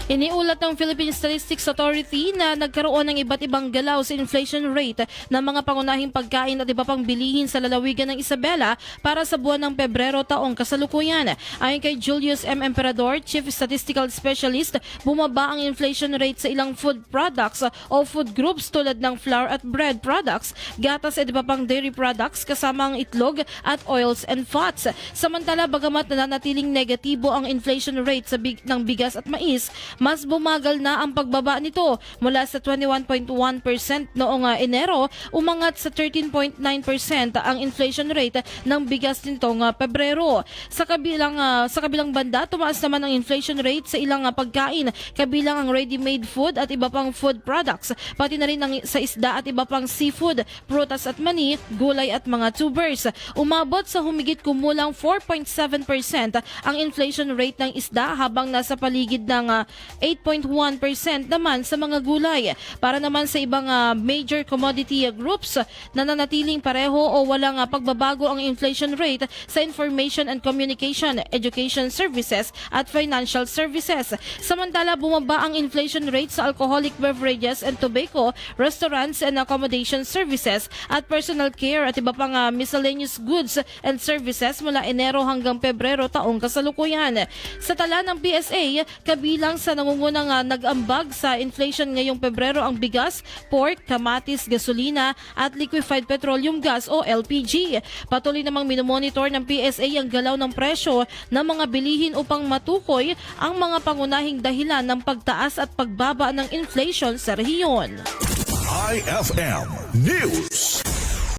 Iniulat ng Philippine Statistics Authority na nagkaroon ng iba't ibang galaw sa inflation rate ng mga pangunahing pagkain at iba pang bilihin sa lalawigan ng Isabela para sa buwan ng Pebrero taong kasalukuyan. Ayon kay Julius M. Emperador, Chief Statistical Specialist, bumaba ang inflation rate sa ilang food products o food groups tulad ng flour at bread products, gatas at iba pang dairy products kasama ang itlog at oils and fats. Samantala, bagamat nananatiling negatibo ang inflation rate sa ng bigas at mais, mas bumagal na ang pagbaba nito mula sa 21.1% noong Enero, umangat sa 13.9% ang inflation rate ng bigas nitong Pebrero. Sa kabilang banda, tumaas naman ang inflation rate sa ilang pagkain, kabilang ang ready-made food at iba pang food products, pati na rin sa isda at iba pang seafood, prutas at mani, gulay at mga tubers. Umabot sa humigit kumulang 4.7% ang inflation rate ng isda, habang nasa paligid ng 8.1% naman sa mga gulay. Para naman sa ibang major commodity groups, nananatiling pareho o walang pagbabago ang inflation rate sa information and communication, education services at financial services. Samantala, bumaba ang inflation rate sa alcoholic beverages and tobacco, restaurants and accommodation services at personal care at iba pang miscellaneous goods and services mula Enero hanggang Pebrero taong kasalukuyan. Sa tala ng PSA, kabilang sa nangungunang nag-ambag sa inflation ngayong Pebrero ang bigas, pork, kamatis, gasolina at liquefied petroleum gas o LPG. Patuloy namang minomonitor ng PSA ang galaw ng presyo ng mga bilihin upang matukoy ang mga pangunahing dahilan ng pagtaas at pagbaba ng inflation sa rehiyon. IFM News.